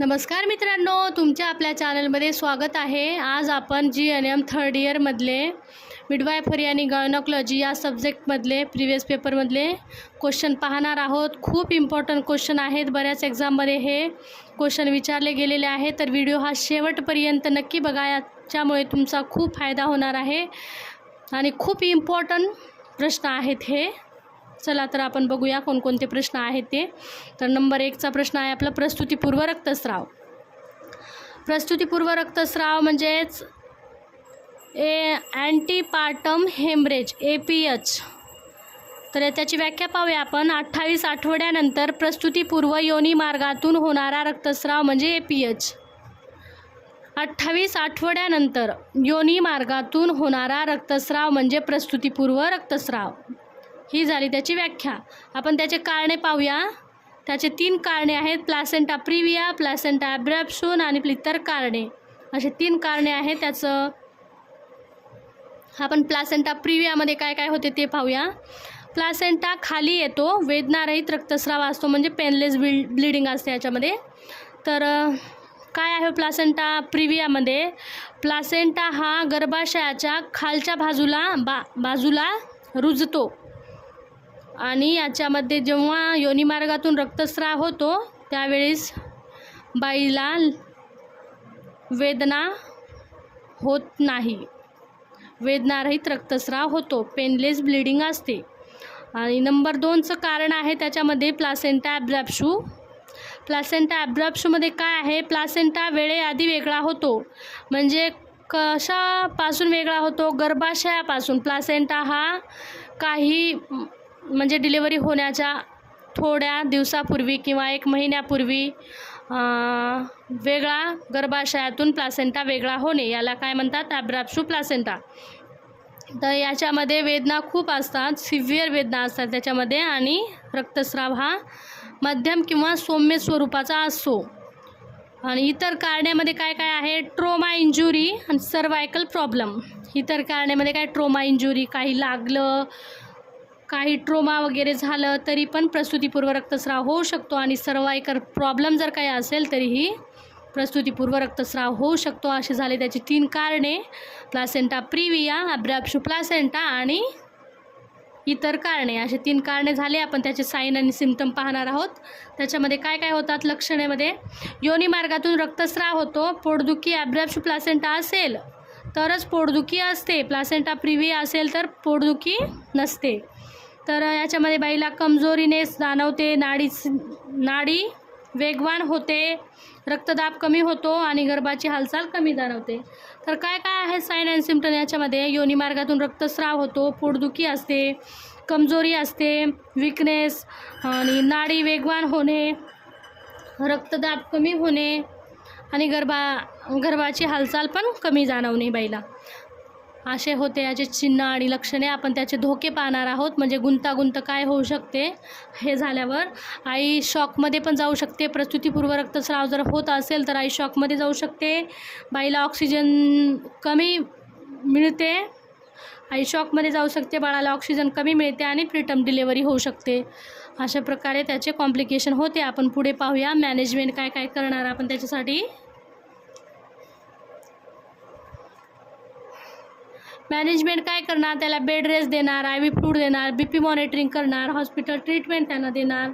नमस्कार मित्रांनो, तुमच्या आपल्या चॅनलमध्ये स्वागत आहे। आज आपण GNM थर्ड इयरमधले मिडवायफरी आणि गायनोकॉलॉजी या सब्जेक्टमधले प्रिवियस पेपरमधले क्वेश्चन पाहणार आहोत। खूप इम्पॉर्टंट क्वेश्चन आहेत, बऱ्याच एक्झाममध्ये हे क्वेश्चन विचारले गेलेले आहेत। तर व्हिडिओ हा शेवटपर्यंत नक्की बघा, याच्यामुळे तुमचा खूप फायदा होणार आहे आणि खूप इम्पॉर्टंट प्रश्न आहेत हे। चला तर आपण बघूया कोणकोणते प्रश्न आहेत ते। तर नंबर 1चा प्रश्न आहे आपला प्रस्तुतीपूर्व रक्तस्राव। प्रस्तुतीपूर्व रक्तस्राव म्हणजेच अँटीपार्टम हेमरेज APH। तर त्याची व्याख्या पाहूया आपण। 28 आठवड्यानंतर प्रस्तुतीपूर्व योनी मार्गातून होणारा रक्तस्राव म्हणजे APH। 28 आठवड्यानंतर योनी मार्गातून होणारा रक्तस्राव म्हणजे प्रस्तुतीपूर्व रक्तस्राव, ही झाली त्याची व्याख्या। आपण त्याचे कारणे पाहूया। त्याचे 3 कारणे आहेत, प्लासेंटा प्रिविया, प्लासेंटा ॲब्रॅप्शन आणि इतर कारणे, असे 3 कारणे आहेत त्याचं। आपण प्लासेंटा प्रिवियामध्ये काय काय होते ते पाहूया। प्लासेंटा खाली येतो, वेदनारहित रक्तस्राव असतो म्हणजे पेनलेस ब्लिडिंग असते याच्यामध्ये। तर काय आहे प्लासेंटा प्रिवियामध्ये? प्लासेंटा हा गर्भाशयाच्या खालच्या बाजूला रुजतो आणि याच्यामध्ये जेव्हा योनिमार्गातून रक्तस्राव होतो त्यावेळेस बाईला वेदना होत नाही, वेदनारहित रक्तस्राव होतो, पेनलेस ब्लिडिंग असते। आणि नंबर 2चं कारण आहे त्याच्यामध्ये प्लासेंटा ॲब्रॅप्शन। प्लासेंटा ॲब्रॅप्शनमध्ये काय आहे? प्लासेंटा वेळेआधी वेगळा होतो, म्हणजे कशापासून वेगळा होतो? गर्भाशयापासून। प्लासेंटा हा काही म्हणजे डिलिव्हरी होण्याच्या थोड्या दिवसापूर्वी किंवा 1 महिन्यापूर्वी वेगळा, गर्भाशयातून प्लासेंटा वेगळा होणे, याला काय म्हणतात? ॲब्रॅप्शन प्लासेंटा। तर याच्यामध्ये वेदना खूप असतात, सिव्हिअर वेदना असतात त्याच्यामध्ये, आणि रक्तस्राव हा मध्यम किंवा सौम्य स्वरूपाचा असतो। आणि इतर कारणामध्ये काय काय आहे? ट्रोमा इंजुरी आणि सर्वायकल प्रॉब्लेम। इतर कारणामध्ये काय? ट्रोमा इंजुरी, काही लागलं, काही ट्रोमा वगैरे झालं तरी पण प्रसूतीपूर्व रक्तस्राव होऊ शकतो, आणि सर्वायकल प्रॉब्लेम जर काही असेल तरीही प्रसूतीपूर्व रक्तस्राव होऊ शकतो। असे झाले त्याची 3 कारणे, प्लासेंटा प्रिविया, ॲब्रॅप्शन प्लासेंटा आणि इतर कारणे, असे 3 कारणे झाले। आपण त्याचे साईन आणि सिम्पटम पाहणार आहोत। त्याच्यामध्ये काय काय होतात लक्षणेमध्ये? योनी मार्गातून रक्तस्राव होतो, पोटदुखी ॲब्रॅप्शन प्लासेंटा असेल तरच पोटदुखी असते, प्लासेंटा प्रिविया असेल तर पोटदुखी नसते। तर याच्यामध्ये बाईला कमजोरीनेस जाणवते, नाडी वेगवान होते, रक्तदाब कमी होतो आणि गर्भाची हालचाल कमी जाणवते। तर काय काय आहे साईन अँड सिम्पटम याच्यामध्ये? योनी मार्गातून रक्तस्राव होतो, पोटदुखी असते, कमजोरी असते, विकनेस, आणि नाडी वेगवान होणे, रक्तदाब कमी होणे आणि गर्भाची हालचाल पण कमी जाणवणे बाईला, असे होते याचे चिन्ह आणि लक्षणे। आपण त्याचे धोके पाहणार आहोत, म्हणजे गुंतागुंत काय होऊ शकते हे झाल्यावर। आई शॉकमध्ये पण जाऊ शकते, प्रसूतीपूर्व रक्तस्राव जर होत असेल तर आई शॉकमध्ये जाऊ शकते, बाईला ऑक्सिजन कमी मिळते, आई शॉकमध्ये जाऊ शकते, बाळाला ऑक्सिजन कमी मिळते आणि प्रीटर्म डिलिव्हरी होऊ शकते। अशा प्रकारे त्याचे कॉम्प्लिकेशन होते। आपण पुढे पाहूया मॅनेजमेंट काय काय करणार आपण त्याच्यासाठी। मॅनेजमेंट काय करणार? त्याला बेड रेस्ट देणार, IV फ्लूइड देणार, BP मॉनिटरिंग करणार, हॉस्पिटल ट्रीटमेंट त्यांना देणार।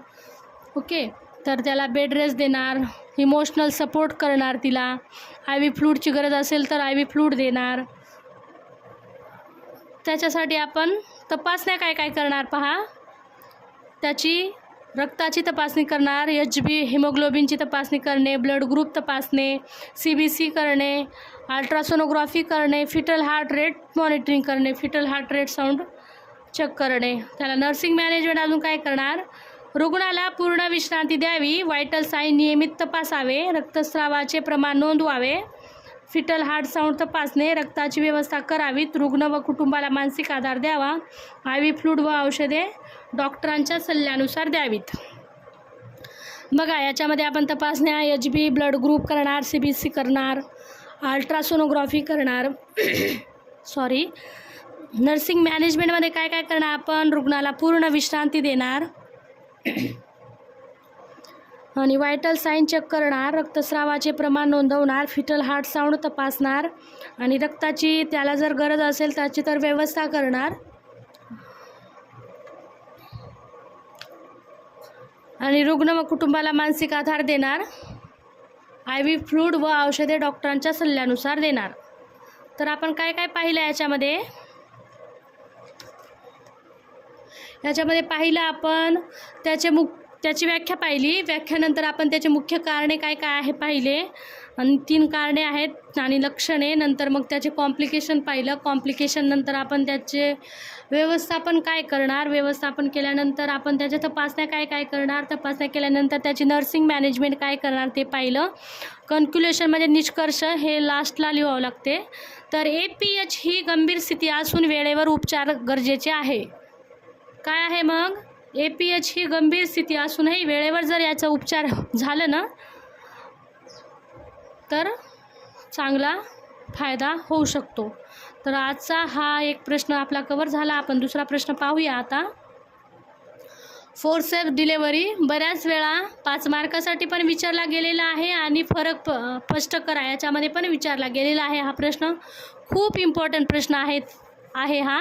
ओके, तर त्याला बेड रेस्ट देणार, इमोशनल सपोर्ट करणार, तिला IV फ्लूइडची गरज असेल तर IV फ्लूइड देणार। त्याच्यासाठी आपण तपासण्या काय काय करणार पहा। त्याची रक्ताची तपासणी करणार, HB हिमोग्लोबिनची तपासणी करणे, ब्लड ग्रुप तपासणे, CBC करणे, अल्ट्रासोनोग्राफी करणे, फिटल हार्ट रेट मॉनिटरिंग करणे, fetal heart rate sound check करणे। त्याला नर्सिंग मॅनेजमेंट अजून काय करणार? रुग्णाला पूर्ण विश्रांती द्यावी, व्हायटल साईन नियमित तपासावे, रक्तस्रावाचे प्रमाण नोंदवावे, फिटल हार्ट साऊंड तपासणे, रक्ताची व्यवस्था करावीत, रुग्ण व कुटुंबाला मानसिक आधार द्यावा, IV फ्लूइड व औषधे डॉक्टरांच्या सल्ल्यानुसार द्यावीत। बघा याच्यामध्ये आपण तपासण्या HB ब्लड ग्रुप करणार, CBC करणार, अल्ट्रासोनोग्राफी करणार नर्सिंग मॅनेजमेंटमध्ये काय काय करणार आपण? रुग्णाला पूर्ण विश्रांती देणार, आणि व्हायटल साईन चेक करणार, रक्तस्रावाचे प्रमाण नोंदवणार, फिटल हार्ट साऊंड तपासणार आणि रक्ताची त्याला जर गरज असेल त्याची तर व्यवस्था करणार आणि रुग्ण व कुटुंबाला मानसिक आधार देणार, IV फ्लूइड व औषधे डॉक्टरांच्या सल्ल्यानुसार देणार. तर आपण काय काय पाहिलं याच्यामध्ये पाहिलं आपण त्याची व्याख्या पाहिली. व्याख्यानंतर आपण त्याचे मुख्य कारणे काय काय आहे पाहिले आणि 3 कारणे आहेत आणि लक्षणे. नंतर मग त्याचे कॉम्प्लिकेशन पाहिलं. कॉम्प्लिकेशन नंतर आपण त्याचे व्यवस्थापन काय करणार, व्यवस्थापन केल्यानंतर आपण त्याच्या तपासण्या काय काय करणार, तपासण्या केल्यानंतर त्याची नर्सिंग मॅनेजमेंट काय करणार ते पाहिलं. कन्क्ल्युशन म्हणजे निष्कर्ष हे लास्टला लिहावं लागते. तर APH ही गंभीर स्थिती असून वेळेवर उपचार गरजेचे आहे. काय आहे मग, APH ही गंभीर स्थिती असूनही वेळेवर जर याचा उपचार झालं ना तर चांगला फायदा होऊ शकतो. तर आजचा हा एक प्रश्न आपला कव्हर झाला. आपण दुसरा प्रश्न पाहूया आता. फोर्सेप्स डिलेव्हरी बऱ्याच वेळा 5 मार्कासाठी पण विचारला गेलेला आहे आणि फरक स्पष्ट करा याच्यामध्ये पण विचारला गेलेला आहे. हा प्रश्न खूप इम्पॉर्टंट प्रश्न आहे हा.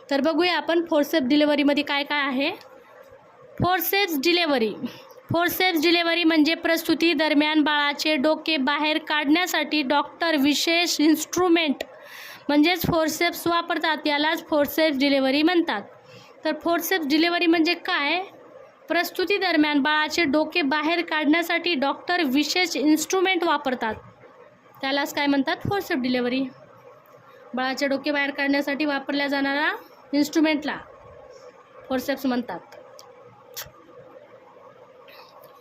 तर बघूया आपण फोर्सेप्स डिलेव्हरीमध्ये काय काय आहे. फोर्सेप्स डिलेव्हरी म्हणजे प्रसूती दरम्यान बाळाचे डोके बाहेर काढण्यासाठी डॉक्टर विशेष इन्स्ट्रुमेंट म्हणजेच फोर्सेप्स वापरतात. यालाच फोर्सेप्स डिलेव्हरी म्हणतात. तर फोर्सेप्स डिलेव्हरी म्हणजे काय, प्रसूती दरम्यान बाळाचे डोके बाहेर काढण्यासाठी डॉक्टर विशेष इन्स्ट्रुमेंट वापरतात. त्यालाच काय म्हणतात, फोर्सेप्स डिलेव्हरी. बाळाचे डोके बाहेर काढण्यासाठी वापरल्या जाणारा इन्स्ट्रुमेंटला फोर्सेप्स म्हणतात.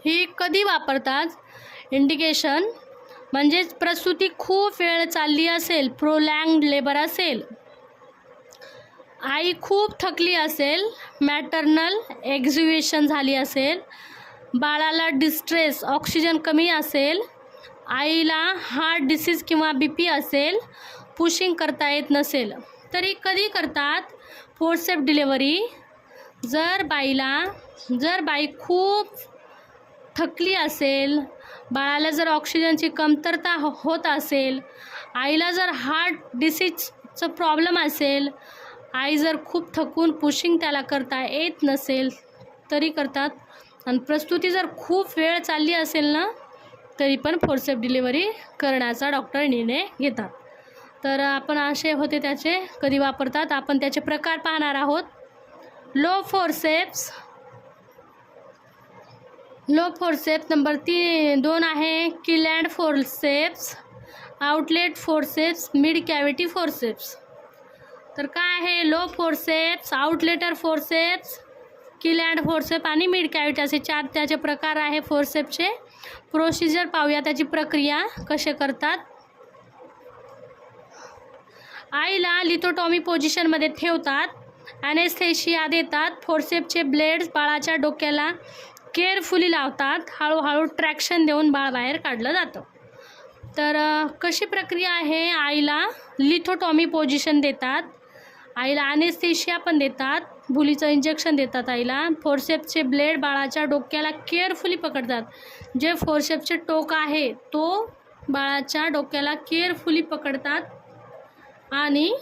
ही कधी वापरतात, इंडिकेशन म्हणजेच प्रसूती खूप वेळ चालली असेल, प्रोलँग्ड लेबर असेल, आई खूप थकली असेल, मॅटर्नल एक्झिबिशन झाली असेल, बाळाला डिस्ट्रेस ऑक्सिजन कमी असेल, आईला हार्ट डिसीज किंवा BP असेल, पुशिंग करता येत नसेल. तरी कधी करतात फोर्सेप्स डिलेव्हरी, जर बाई खूप थकली असेल, बाळाला जर ऑक्सिजनची कमतरता होत असेल, आईला जर हार्ट डिसीजचं प्रॉब्लेम असेल, आई जर खूप थकून पुशिंग त्याला करता येत नसेल तरी करतात. आणि प्रसूती जर खूप वेळ चालली असेल ना तरी पण फोर्सेप्स डिलेव्हरी करण्याचा डॉक्टर निर्णय घेतात. तर आपण असे होते त्याचे कधी वापरतात. आपण त्याचे प्रकार पाहणार आहोत. लो फोर्सेप्स नंबर 2 आहे Kielland forceps, outlet forceps, mid cavity forceps. तर काय आहे, low forceps, outlet forceps, Kielland forceps आणि मिड कॅव्हिटी असे 4 त्याचे प्रकार आहे फोर्सेप्सचे. प्रोसिजर पाहूया, त्याची प्रक्रिया कसे करतात. आईला लिथोटॉमी पोझिशनमध्ये ठेवतात, ॲनेस्थेशिया देतात, फोर्सेप्सचे ब्लेड्स बाळाच्या डोक्याला केअरफुली लावतात, हळूहळू ट्रॅक्शन देऊन बाळ बाहेर काढलं जातं. तर कशी प्रक्रिया आहे, आईला लिथोटॉमी पोझिशन देतात, आईला ॲनेस्थेशिया पण देतात, भुलीचं इंजेक्शन देतात आईला, फोर्सेप्सचे ब्लेड बाळाच्या डोक्याला केअरफुली पकडतात. जे फोर्सेप्सचे टोक आहे तो बाळाच्या डोक्याला केअरफुली पकडतात आणि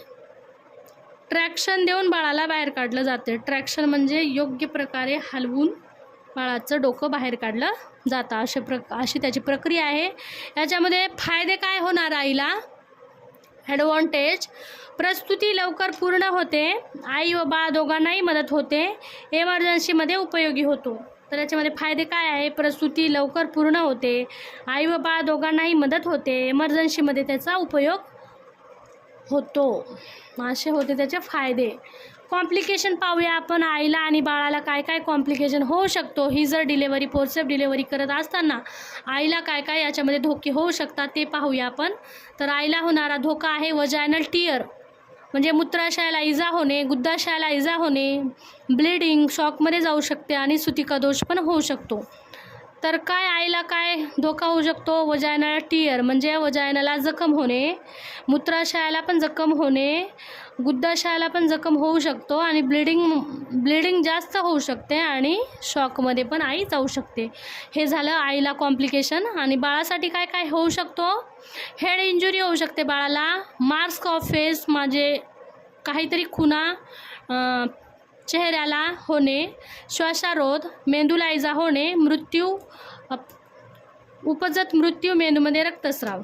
ट्रॅक्शन देऊन बाळाला बाहेर काढलं जाते. ट्रॅक्शन म्हणजे योग्य प्रकारे हलवून बाळाचं डोकं बाहेर काढलं जातं. अशी त्याची प्रक्रिया आहे. याच्यामध्ये फायदे काय होणार आईला, ॲडव्हान्टेज, प्रसूती लवकर पूर्ण होते, आई व बाळ दोघांनाही मदत होते, एमर्जन्सीमध्ये उपयोगी होतो. तर याच्यामध्ये फायदे काय आहे, प्रसूती लवकर पूर्ण होते, आई व बाळ दोघांनाही मदत होते, एमर्जन्सीमध्ये त्याचा उपयोग होतो. असे होते त्याचे फायदे. कॉम्प्लिकेशन पाहूया आपण, आईला आणि बाळाला काय काय कॉम्प्लिकेशन होऊ शकतो. ही जर डिलेव्हरी फोर्सेप्स डिलेव्हरी करत असताना आईला काय काय याच्यामध्ये धोके होऊ शकतात ते पाहूया आपण. तर आईला होणारा धोका आहे वजायनल टिअर म्हणजे मूत्राशयाला इजा होणे, गुद्धाशयाला इजा होणे, ब्लिडिंग, शॉकमध्ये जाऊ शकते आणि सुतिका दोष पण होऊ शकतो. तर काय आईला काय धोका होऊ शकतो? वजायनल टियर म्हणजे वजायनला जखम होणे, मूत्राशयाला पण जखम होणे, गुद्दाशयाला पण जखम होऊ शकतो आणि ब्लिडिंग जास्त होऊ शकते आणि शॉकमध्ये पण आई जाऊ शकते. हे झालं आईला कॉम्प्लिकेशन. आणि बाळासाठी काय काय होऊ शकतो? हेड इंजुरी होऊ शकते बाळाला, मार्क्स ऑफ फेस म्हणजे काहीतरी खुणा चेहऱ्याला होणे, श्वासारोध, मेंदूला इजा होणे, उपजत मृत्यू, मेंदूमध्ये रक्तस्राव.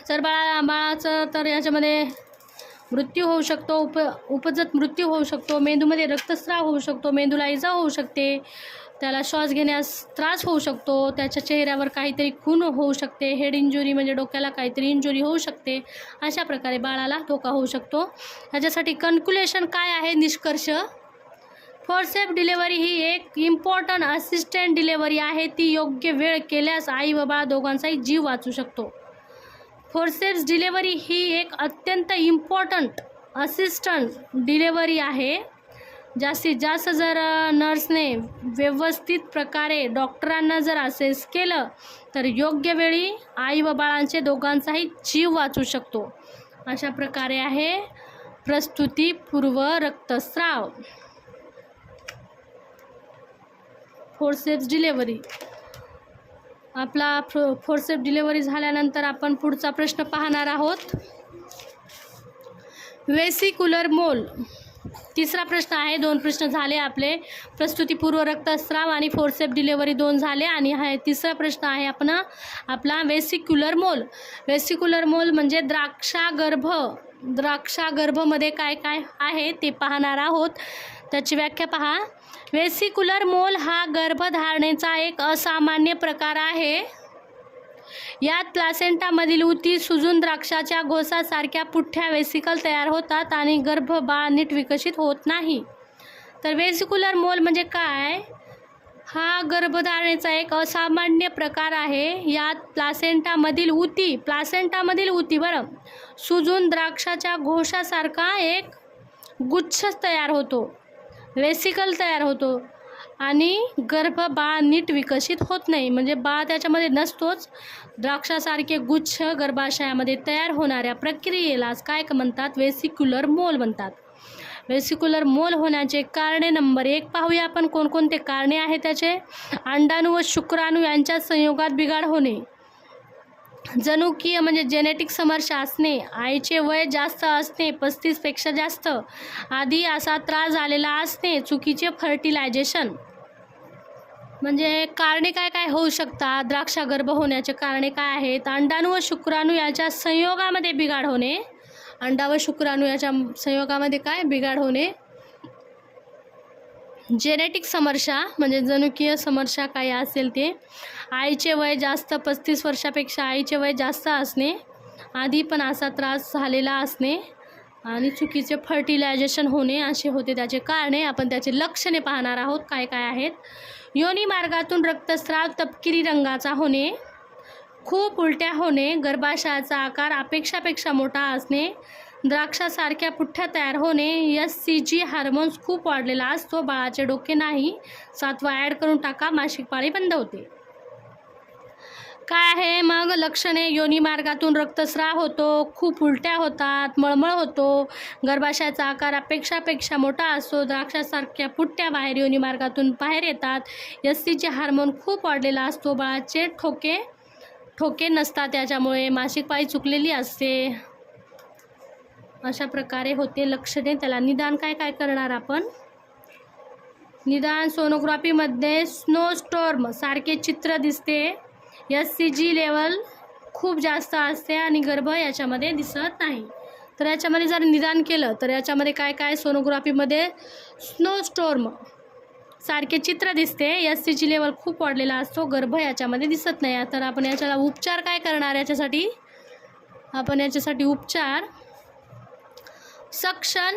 जर बाळाचं तर याच्यामध्ये मृत्यू होऊ शकतो, उपजत मृत्यू होऊ शकतो, मेंदूमध्ये रक्तस्राव होऊ शकतो, मेंदूला इजा होऊ शकते, त्याला श्वास घेण्यास त्रास होऊ शकतो, त्याच्या चेहऱ्यावर काहीतरी खून होऊ शकते, हेड इंजुरी म्हणजे डोक्याला काहीतरी इंजुरी होऊ शकते. अशा प्रकारे बाळाला धोका होऊ शकतो. ह्याच्यासाठी कन्क्लुशन काय आहे? निष्कर्ष, फोर्सेप डिलेव्हरी ही एक इम्पॉर्टंट असिस्टंट डिलेव्हरी आहे. ती योग्य वेळ केल्यास आई व बाळ दोघांचाही जीव वाचू शकतो. फोर्सेप्स डिलेव्हरी ही एक अत्यंत इम्पॉर्टंट असिस्टंट डिलेव्हरी आहे. जास्तीत जास्त जर नर्सने व्यवस्थित प्रकारे डॉक्टरांना जर असेस केलं तर योग्य वेळी आई व बाळांचे दोघांचाही जीव वाचू शकतो. अशा प्रकारे आहे प्रसूतीपूर्व रक्तस्राव, फोर्सेप्स डिलेव्हरी. आपला फोर्सेप डिलेव्हरी झाल्यानंतर आपण पुढचा प्रश्न पाहणार आहोत. वेसिक्युलर मोल. तिसरा प्रश्न आहे. 2 प्रश्न झाले आपले, प्रसूतीपूर्व रक्तस्राव आणि फोर्सेप डिलेव्हरी 2 झाले आणि हा तिसरा प्रश्न आहे आपला वेसिक्युलर मोल. वेसिक्युलर मोल म्हणजे द्राक्षागर्भ. द्राक्षागर्भमध्ये काय काय आहे ते पाहणार आहोत. त्याची व्याख्या पहा. वेसिक्युलर मोल हा गर्भधारणेचा एक असामान्य प्रकार आहे. यात प्लासेंटामधील उती सुजून द्राक्षाच्या घोसासारख्या पुठ्ठ्या वेसिकल तयार होतात आणि गर्भबाळ नीट विकसित होत नाही. तर वेसिक्युलर मोल म्हणजे काय? हा गर्भधारणेचा एक असामान्य प्रकार आहे. यात प्लासेंटामधील उती बरं सुजून द्राक्षाच्या घोसासारखा एक गुच्छ तयार होतो, वेसिकल तयार होतो आणि गर्भबाळ नीट विकसित होत नाही. म्हणजे बाळ त्याच्यामध्ये नसतोच. द्राक्षासारखे गुच्छ गर्भाशयामध्ये तयार होणाऱ्या प्रक्रियेलाच काय म्हणतात? वेसिक्युलर मोल म्हणतात. वेसिक्युलर मोल होण्याचे कारणे नंबर 1 पाहूया आपण कोणकोणते कारणे आहेत त्याचे. अंडाणू व शुक्राणू यांच्या संयोगात बिघाड होणे, जनुकीय म्हणजे जेनेटिक समस्या असणे, आईचे वय जास्त असणे 35 पेक्षा जास्त आधी असा त्रास झालेला असणे, चुकीचे फर्टिलायझेशन. म्हणजे कारणे काय काय होऊ शकतात? द्राक्षागर्भ होण्याचे कारणे काय आहेत? अंडाणू व शुक्राणू याच्या संयोगामध्ये बिघाड होणे, अंडा व शुक्राणू याच्या संयोगामध्ये काय बिघाड होणे, जेनेटिक समस्या म्हणजे जनुकीय समस्या काय असेल ते, आईचे वय जास्त 35 वर्षापेक्षा आईचे वय जास्त असणे, आधी पण असा त्रास झालेला असणे आणि चुकीचे फर्टिलायझेशन होणे असे होते त्याचे कारणे. आपण त्याचे लक्षणे पाहणार आहोत काय काय आहेत. योनी मार्गातून रक्तस्राव तपकिरी रंगाचा होणे, खूप उलट्या होणे, गर्भाशयाचा आकार अपेक्षापेक्षा मोठा असणे, द्राक्षासारख्या पुठ्ठ्या तयार होणे, SCG हार्मोन्स खूप वाढलेला असतो, बाळाचे डोके नाही. 7वा ॲड करून टाका, मासिक पाळी बंद होते. काय आहे मग लक्षणे? योनी मार्गातून रक्तस्राव होतो, खूप उलट्या होतात, मळमळ होतो, गर्भाशयाचा आकार अपेक्षापेक्षा मोठा असतो, द्राक्षासारख्या पुठ्ठ्या बाहेर योनी मार्गातून बाहेर येतात, SCG हार्मोन खूप वाढलेला असतो, बाळाचे ठोके नसतात, त्याच्यामुळे मासिक पाळी चुकलेली असते. अशा प्रकारे होते लक्षणे. त्याला निदान काय काय करणार आपण? निदान सोनोग्राफीमध्ये स्नोस्टॉर्म सारखे चित्र दिसते, SCG लेवल खूप जास्त असते आणि गर्भ याच्यामध्ये दिसत नाही. तर याच्यामध्ये जर निदान केलं तर याच्यामध्ये काय काय सोनोग्राफीमध्ये स्नोस्टॉर्म सारखे चित्र दिसते, SCG लेवल खूप वाढलेला असतो, गर्भ याच्यामध्ये दिसत नाही. तर आपण याच्याला उपचार काय करणार? याच्यासाठी आपण उपचार सक्शन,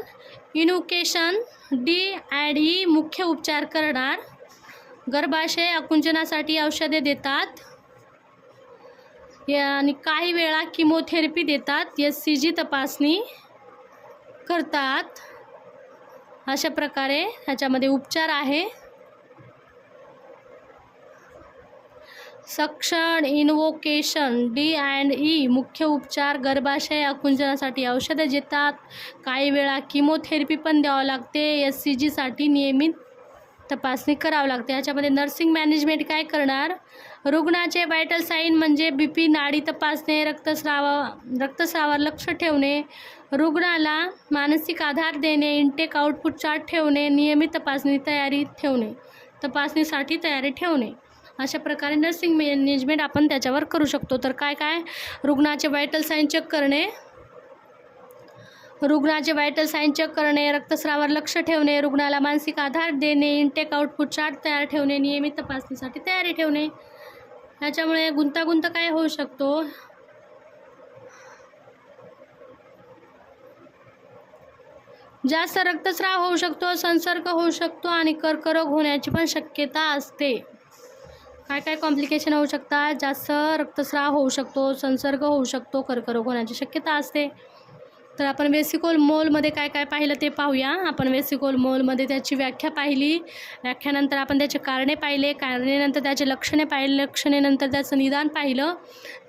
इन्युकेशन, D&E मुख्य उपचार करणार. गर्भाशय आकुंचनासाठी औषधे देतात आणि काही वेळा किमोथेरपी देतात, SCG तपासणी करतात. अशा प्रकारे ह्याच्यामध्ये उपचार आहे. सक्शन, इन्व्होकेशन, D&E मुख्य उपचार, गर्भाशय आकुंचनासाठी औषधं देतात. काही वेळा किमोथेरपी पण द्यावं लागते. SCGसाठी नियमित तपासणी करावं लागते. याच्यामध्ये नर्सिंग मॅनेजमेंट काय करणार, रुग्णाचे व्हायटल साईन म्हणजे BP, नाडी तपासणे, रक्तस्रावावर लक्ष ठेवणे, रुग्णाला मानसिक आधार देणे, इंटेक आउटपुट चार्ट ठेवणे, नियमित तपासणीसाठी तयारी ठेवणे. अशा प्रकारे नर्सिंग मॅनेजमेंट आपण त्याच्यावर करू शकतो. तर काय काय, रुग्णाचे व्हायटल साईन चेक करणे, रक्तस्रावावर लक्ष ठेवणे, रुग्णाला मानसिक आधार देणे, इंटेक आउटपुट चार्ट तयार ठेवणे, नियमित तपासणीसाठी तयारी ठेवणे. याच्यामुळे गुंतागुंत काय होऊ शकतो, जास्त रक्तस्राव होऊ शकतो, संसर्ग होऊ शकतो आणि कर्करोग होण्याची पण शक्यता असते. काय काय कॉम्प्लिकेशन होऊ शकतात, जास्त रक्तस्राव होऊ शकतो, संसर्ग होऊ शकतो, कर्करोग होण्याची शक्यता असते. तर आपण वेसिकोल मोलमध्ये काय काय पाहिलं ते पाहूया. आपण वेसिकोल मोलमध्ये त्याची व्याख्या पाहिली, व्याख्यानंतर आपण त्याचे कारणे पाहिले, कारणेनंतर त्याचे लक्षणे पाहिले, लक्षणेनंतर त्याचं निदान पाहिलं,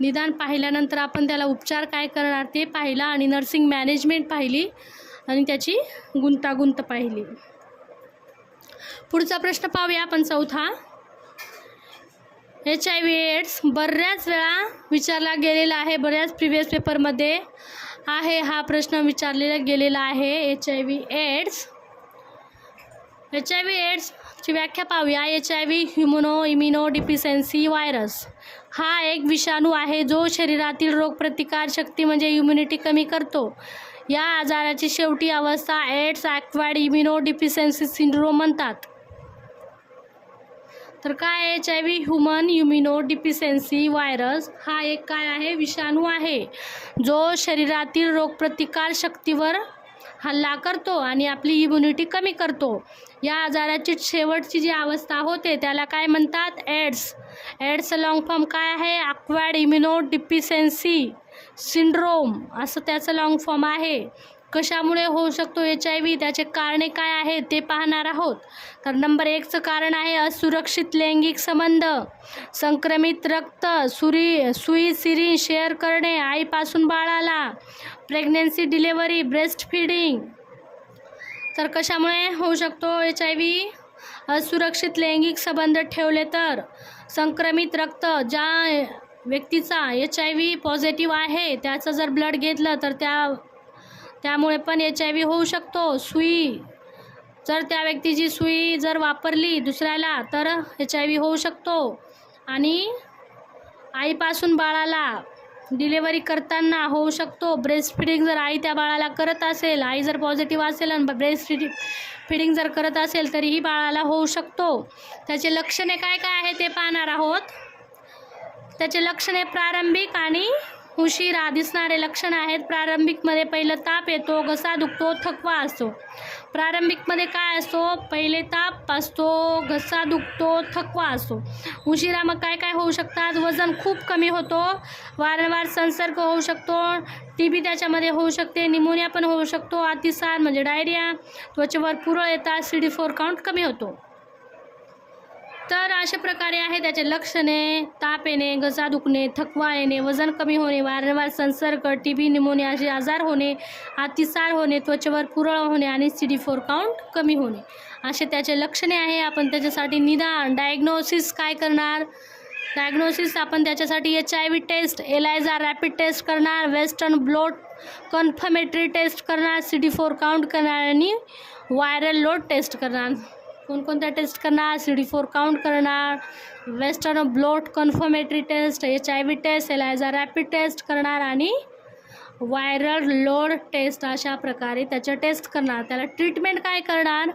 निदान पाहिल्यानंतर आपण त्याला उपचार काय करणार ते पाहिलं आणि नर्सिंग मॅनेजमेंट पाहिली आणि त्याची गुंतागुंत पाहिली. पुढचा प्रश्न पाहूया आपण, चौथा. HIV एड्स बऱ्याच वेळा विचारला गेलेला आहे, बऱ्याच प्रिव्हियस पेपरमध्ये आहे हा प्रश्न विचारलेला गेलेला आहे. HIV एड्सची व्याख्या पाहूया. HIV इम्युनोडिफिशियन्सी व्हायरस हा एक विषाणू आहे जो शरीरातील रोगप्रतिकार शक्ती म्हणजे इम्युनिटी कमी करतो. या आजाराची शेवटी अवस्था एड्स ॲक्वायर्ड इम्युनोडिफिशियन्सी सिंड्रोम म्हणतात. तर काय, HIV ह्युमन इम्युनोडिफिशियन्सी व्हायरस हा एक काय आहे, विषाणू आहे जो शरीरातील रोगप्रतिकार शक्तीवर हल्ला करतो आणि आपली इम्युनिटी कमी करतो. या आजाराची शेवटची जी अवस्था होते त्याला काय म्हणतात, एड्स. एड्सचं लॉंग फॉर्म काय आहे, ॲक्वायर्ड इम्युनोडिफिशियन्सी सिंड्रोम असं त्याचं लॉंग फॉर्म आहे. कशामुळे होऊ शकतो HIV, त्याचे कारणे काय आहेत ते पाहणार आहोत. तर नंबर 1चं कारण आहे असुरक्षित लैंगिक संबंध, संक्रमित रक्त, सुई सिरिंज शेअर करणे आईपासून बाळाला, प्रेग्नन्सी, डिलेव्हरी, ब्रेस्ट फिडिंग. तर कशामुळे होऊ शकतो HIV, असुरक्षित लैंगिक संबंध ठेवले तर, संक्रमित रक्त, ज्या व्यक्तीचा HIV पॉझिटिव्ह आहे त्याचं जर ब्लड घेतलं तर त्यामुळे पण HIV होऊ शकतो. सुई, जर त्या व्यक्तीची सुई जर वापरली दुसऱ्याला तर HIV होऊ शकतो. आणि आईपासून बाळाला डिलेव्हरी करताना होऊ शकतो. ब्रेस्ट फिडिंग जर आई त्या बाळाला करत असेल, आई जर पॉझिटिव्ह असेल आणि ब्रेस्ट फिडिंग जर करत असेल तरीही बाळाला होऊ शकतो. त्याचे लक्षणे काय काय आहे ते पाहणार आहोत. त्याचे लक्षणे प्रारंभिक आणि उशिरा दिसणारे लक्षण आहेत. प्रारंभिकमध्ये पहिलं ताप येतो, घसा दुखतो, थकवा असतो. प्रारंभिकमध्ये काय असतो, पहिले ताप असतो, घसा दुखतो, थकवा असतो. उशिरा मग काय काय होऊ शकतात, वजन खूप कमी होतो, वारंवार संसर्ग होऊ शकतो, TB त्याच्यामध्ये होऊ शकते, निमोनिया पण होऊ शकतो, अतिसार म्हणजे डायरिया, त्वचेवर पुरळ येतात, CD4 काउंट कमी होतो. तर अशा प्रकारे आहे त्याचे लक्षणे, ताप येणे, घसा दुखणे, थकवा येणे, वजन कमी होणे, वारंवार संसर्ग, TB, निमोनिया असे आजार होणे, अतिसार होणे, त्वचेवर पुरळ होणे आणि CD4 काउंट कमी होणे असे त्याचे लक्षणे आहे. आपण त्याच्यासाठी निदान डायग्नोसिस काय करणार, डायग्नोसिस आपण त्याच्यासाठी HIV test, ELISA rapid test करणार, वेस्टर्न ब्लॉट कन्फर्मेटरी टेस्ट करणार, CD4 काउंट करणार आणि व्हायरल लोड टेस्ट करणार. कोणकोणत्या टेस्ट करणार, CD4 काउंट करणार, western blot confirmatory test, HIV test, ELISA rapid test करणार आणि व्हायरल लोड टेस्ट अशा प्रकारे त्याच्या टेस्ट करणार. त्याला ट्रीटमेंट काय करणार,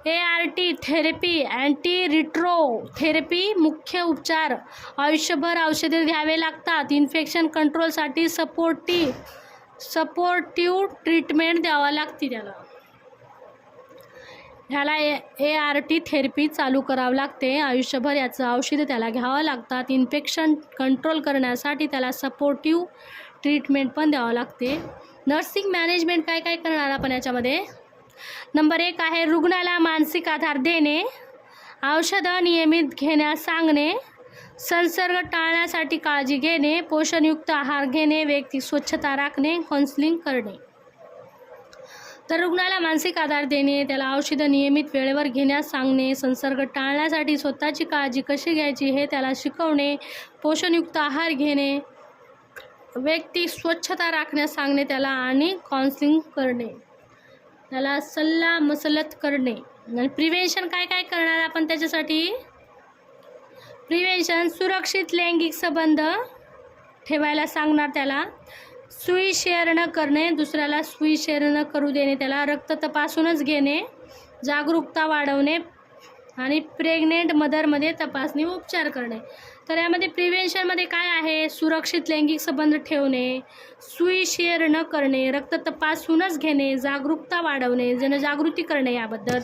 ART therapy, anti retro therapy मुख्य उपचार, आयुष्यभर औषधे घ्यावे लागतात. इन्फेक्शन कंट्रोलसाठी सपोर्टिव्ह ट्रीटमेंट द्यावा लागते. ह्याला ART थेरपी चालू करावं लागते, आयुष्यभर याचं औषधं त्याला घ्यावं लागतात. इन्फेक्शन कंट्रोल करण्यासाठी त्याला सपोर्टिव्ह ट्रीटमेंट पण द्यावं लागते. नर्सिंग मॅनेजमेंट काय काय करणार आपण याच्यामध्ये. नंबर 1 आहे रुग्णाला मानसिक आधार देणे, औषधं नियमित घेण्यास सांगणे, संसर्ग टाळण्यासाठी काळजी घेणे, पोषणयुक्त आहार घेणे, वैयक्तिक स्वच्छता राखणे, काउन्सिलिंग करणे. तर रुग्णाला मानसिक आधार देणे, त्याला औषधं नियमित वेळेवर घेण्यास सांगणे, संसर्ग टाळण्यासाठी स्वतःची काळजी कशी घ्यायची हे त्याला शिकवणे, पोषणयुक्त आहार घेणे, वैयक्तिक स्वच्छता राखण्यास सांगणे त्याला आणि काउन्सिलिंग करणे, त्याला सल्ला मसलत करणे. आणि प्रिव्हेन्शन काय काय करणार आपण त्याच्यासाठी? प्रिव्हेन्शन सुरक्षित लैंगिक संबंध ठेवायला सांगणार त्याला, सुई शेअर न करणे, दुसऱ्याला सुई शेअर न करू देणे, त्याला रक्त तपासूनच घेणे, जागरूकता वाढवणे आणि प्रेग्नेंट मदरमध्ये तपासणी उपचार करणे. तर यामध्ये प्रिव्हेन्शनमध्ये काय आहे? सुरक्षित लैंगिक संबंध ठेवणे, सुई शेअर न करणे, रक्त तपासूनच घेणे, जागरूकता वाढवणे, जनजागृती करणे याबद्दल.